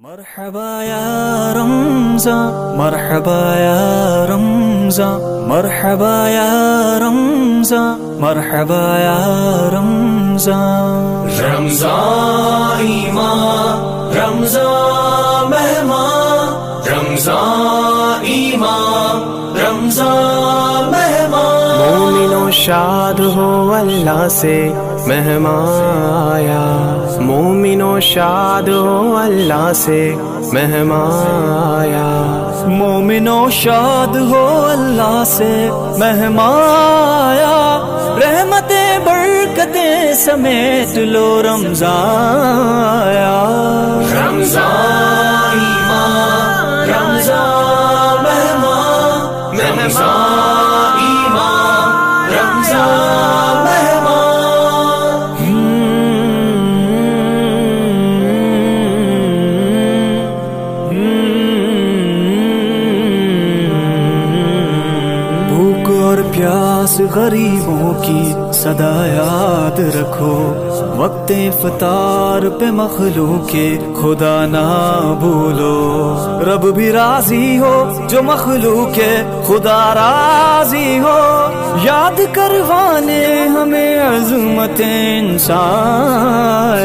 مرحبا یا رمضان مرحبا یا رمضان مرحبا یا رمضان مرحبا یا رمضان رمضان ایمان رمضان مہمان رمضان ایمان رمضان مہمان مومنوں شاد ہو اللہ سے مہمان آیا مومنوں شاد ہو اللہ سے مہمان آیا مومنوں شاد ہو اللہ سے مہمان آیا رحمتیں برکتیں سمیٹ لو رمضان آیا رمضان ایمان رمضان مہمان رمضان ایمان رمضان مہمان بھوک اور پیاس غریبوں کی صدا یاد رکھو وقت افطار پہ مخلوق خدا نہ بھولو رب بھی راضی ہو جو مخلوق خدا راضی ہو یاد کروانے ہمیں عظمت انسان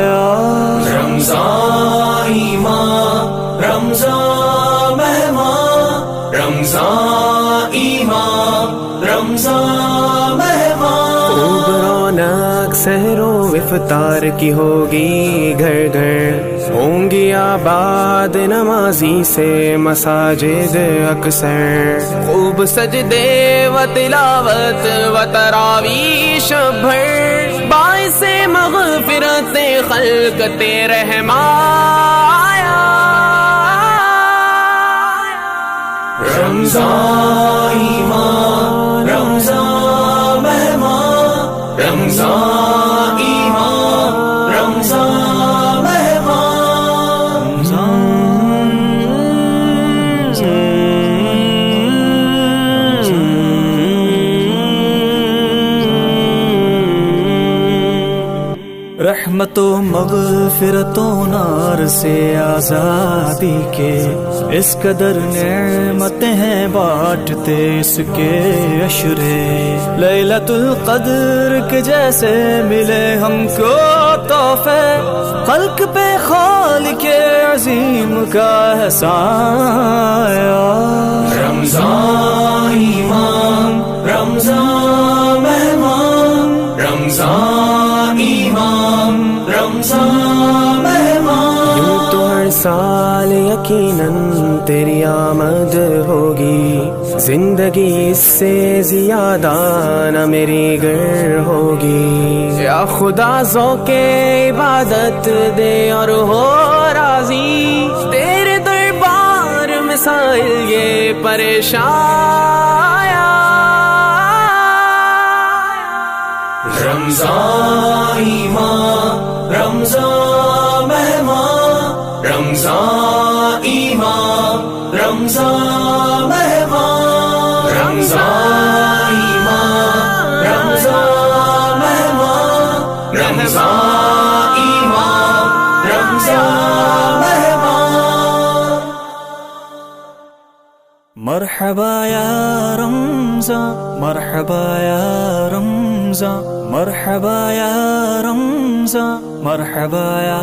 رمضان ایمان رمضان مہمان رمضان ایمان رمضان مہمان خوب رونق سحر و افطار کی ہوگی گھر گھر ہوں گی آباد نمازی سے مساجد اکثر خوب سجدے و تلاوت و تراویش بھر باعث مغفرت خلقت رحمایا رمضان ایمان رمضان مہمان رمضان ایمان رمضان مہمان رحمت و مغفرت و نار سے آزادی کے اس قدر نعمتیں ہیں بانٹتے اس کے عشرے لیلۃ القدر کے جیسے ملے ہم کو تحفے خلق پہ خالق عظیم کا احسان رمضان ایمان رمضان مہمان رمضان ایمان رمضان مہمان یوں تو ہر سال یقیناً تیری آمد ہوگی زندگی اس سے زیادہ نہ میری گر ہوگی یا خدا ذوق عبادت دے اور ہو راضی تیرے دربار میں سائل یہ پریشان رمضان ایمان رمضان مہمان رمضان ایمان رمضان مہمان رمضان ایمان رمضان مہمان رمضان ایمان رمضان مہمان مرحبا یا رمضان مرحبا یا رمضان مرحبا یا رمضان مرحبا یا